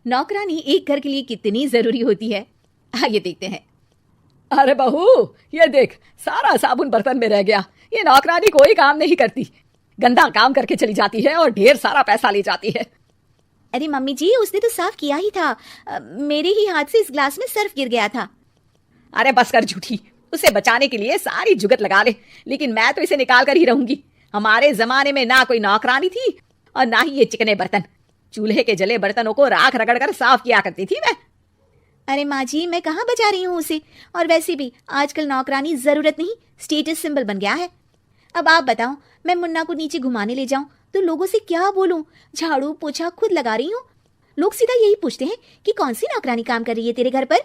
नौकरानी एक घर के लिए कितनी जरूरी होती है, आइए देखते हैं। अरे बहू, ये देख, सारा साबुन बर्तन में रह गया। ये नौकरानी कोई काम नहीं करती, गंदा काम करके चली जाती है और ढेर सारा पैसा ले जाती है। अरे मम्मी जी, उसने तो साफ किया ही था, मेरे ही हाथ से इस ग्लास में सर्फ गिर गया था। अरे बस कर झूठी, उसे बचाने के लिए सारी जुगत लगा ले, लेकिन मैं तो इसे निकाल कर ही रहूंगी। हमारे जमाने में ना कोई नौकरानी थी और ना ही ये चिकने बर्तन। चूल्हे के जले बर्तनों को राख रगड़ कर साफ किया करती थी मैं। अरे माँ जी, मैं कहाँ बचा रही हूँ उसे, और वैसे भी आजकल नौकरानी जरूरत नहीं, स्टेटस सिंबल बन गया है। अब आप बताओ, मैं मुन्ना को नीचे घुमाने ले जाऊं तो लोगों से क्या बोलूं? झाड़ू पोछा खुद लगा रही हूँ, लोग सीधा यही पूछते हैं कि कौन सी नौकरानी काम कर रही है तेरे घर पर।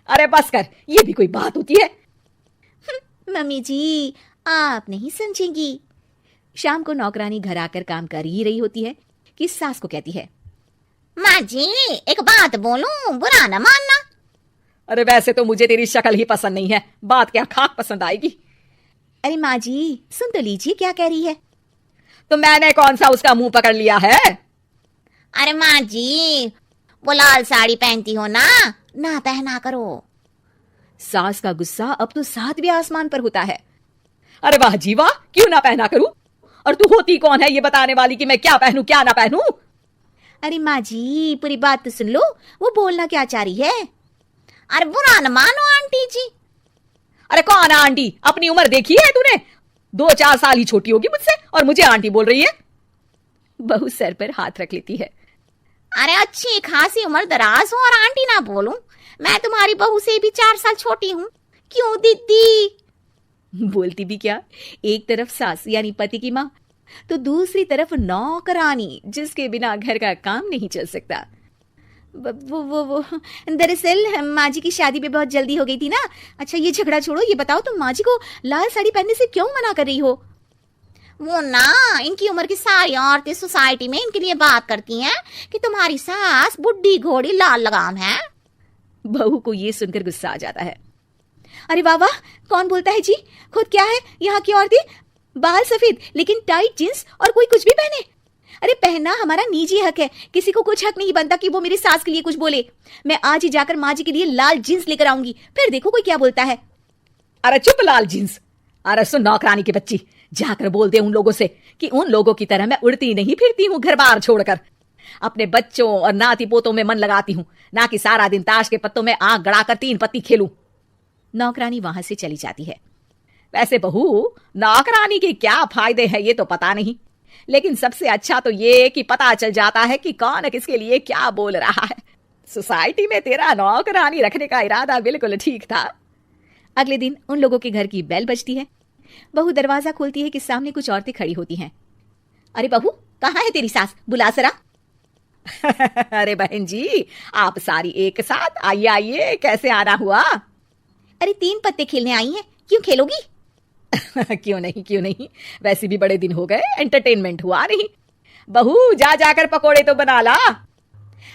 अरे बस कर, ये भी कोई बात होती है? मम्मी जी, आप नहीं समझेंगी। शाम को नौकरानी घर आकर काम कर ही रही होती है कि सास को कहती है, माँ जी एक बात बोलूं, बुरा न मानना। अरे वैसे तो मुझे तेरी शक्ल ही पसंद नहीं है, बात क्या खाक पसंद आएगी। अरे माँ जी सुन तो लीजिए क्या कह रही है। तो मैंने कौन सा उसका मुंह पकड़ लिया है? अरे माँ जी, वो लाल साड़ी पहनती हो ना पहना करो। सास का गुस्सा अब तो 7वें आसमान पर होता है। अरे वाह जी वाह, क्यों ना पहना करूं? और तू होती कौन है ये बताने वाली कि मैं क्या पहनूं क्या ना पहनूं? अरे माँ जी पूरी बात तो सुन लो, वो बोलना क्या चाह रही है। अरे बुरा न मानो आंटी जी। अरे कौन आंटी? अपनी उम्र देखी है तूने? 2-4 साल ही छोटी होगी मुझसे और मुझे आंटी बोल रही है। बहू सर पर हाथ रख लेती है। अरे अच्छी खासी उम्र दराज हो और आंटी ना बोलूं? मैं तुम्हारी बहू से भी 4 साल छोटी हूँ। क्यों दीदी? बोलती भी क्या, एक तरफ सास यानी पति की माँ, तो दूसरी तरफ नौकरानी जिसके बिना घर का काम नहीं चल सकता। वो दरअसल माँ जी की शादी पे बहुत जल्दी हो गई थी ना। अच्छा ये झगड़ा छोड़ो, ये बताओ तुम माँ जी को लाल साड़ी पहनने से क्यों मना कर रही हो? वो ना, इनकी उम्र की सारी औरतें सोसाइटी में इनके लिए बात करती हैं कि तुम्हारी सास बुढ़ी घोड़ी लाल लगाम है। बहू को ये सुनकर गुस्सा आ जाता है। अरे वाह वाह, कौन बोलता है जी? खुद क्या है यहाँ की औरतें, बाल सफेद लेकिन टाइट जींस और कोई कुछ भी पहने। अरे पहनना हमारा निजी हक है, किसी को कुछ हक नहीं बनता कि वो मेरी सास के लिए कुछ बोले। मैं आज ही जाकर माँ जी के लिए लाल जींस लेकर आऊंगी, फिर देखो कोई क्या बोलता है। अरे चुप लाल जींस। अरे सुन नौकरानी की बच्ची, जाकर बोल दे उन लोगों से कि उन लोगों की तरह मैं उड़ती नहीं फिरती हूँ घर बार छोड़कर। अपने बच्चों और नाती पोतों में मन लगाती हूँ, ना कि सारा दिन ताश के पत्तों में आंख गड़ाकर 3 पत्ती खेलूं। नौकरानी वहां से चली जाती है। वैसे बहू, नौकरानी के क्या फायदे हैं ये तो पता नहीं, लेकिन सबसे अच्छा तो ये कि पता चल जाता है कि कौन किसके लिए क्या बोल रहा है। सोसाइटी में तेरा नौकरानी रखने का इरादा बिल्कुल ठीक था। अगले दिन उन लोगों के घर की बेल बजती है। बहू दरवाजा खोलती है कि सामने कुछ औरतें खड़ी होती हैं। अरे बहू, कहाँ है तेरी सास? बुला जरा। अरे बहन जी, आप सारी एक साथ आइए आइए, कैसे आना हुआ? अरे 3 पत्ते खेलने आई हैं, क्यों खेलोगी? क्यों नहीं, वैसे भी बड़े दिन हो गए, एंटरटेनमेंट हुआ नहीं। बहू जा जाकर पकोड़े तो बना ला।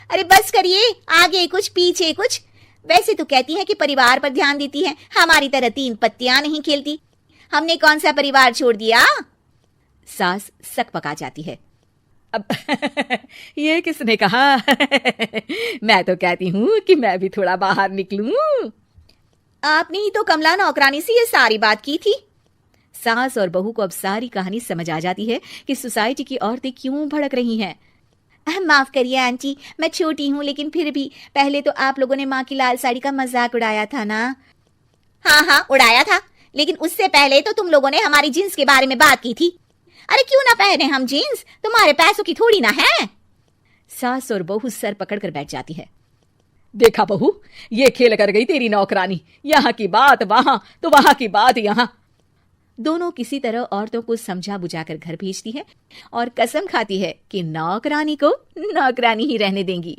अरे बस करिए, आगे कुछ पीछे कुछ। वैसे तो कहती है कि परिवार पर ध्यान देती है, हमारी तरह 3 पत्तियां नहीं खेलती। हमने कौन सा परिवार छोड़ दिया? सास सक पका जाती है। अब ये किसने कहा? मैं तो कहती हूँ कि मैं भी थोड़ा बाहर निकलूं। आपने ही तो कमला नौकरानी से ये सारी बात की थी। सास और बहू को अब सारी कहानी समझ आ जाती है कि सोसाइटी की औरतें क्यों भड़क रही हैं। माफ करिए आंटी, मैं छोटी हूँ, लेकिन फिर भी पहले तो आप लोगों ने माँ की लाल साड़ी का मजाक उड़ाया था ना। हाँ उड़ाया था, लेकिन उससे पहले तो तुम लोगों ने हमारी जींस के बारे में बात की थी। अरे क्यों ना पहने हम जींस, तुम्हारे पैसों की थोड़ी ना है। सास और बहू सर पकड़कर बैठ जाती है। देखा बहू, ये खेल कर गई तेरी नौकरानी, यहाँ की बात वहां तो वहां की बात यहाँ। दोनों किसी तरह औरतों को समझा बुझाकर घर भेजती है और कसम खाती है कि नौकरानी को नौकरानी ही रहने देंगी।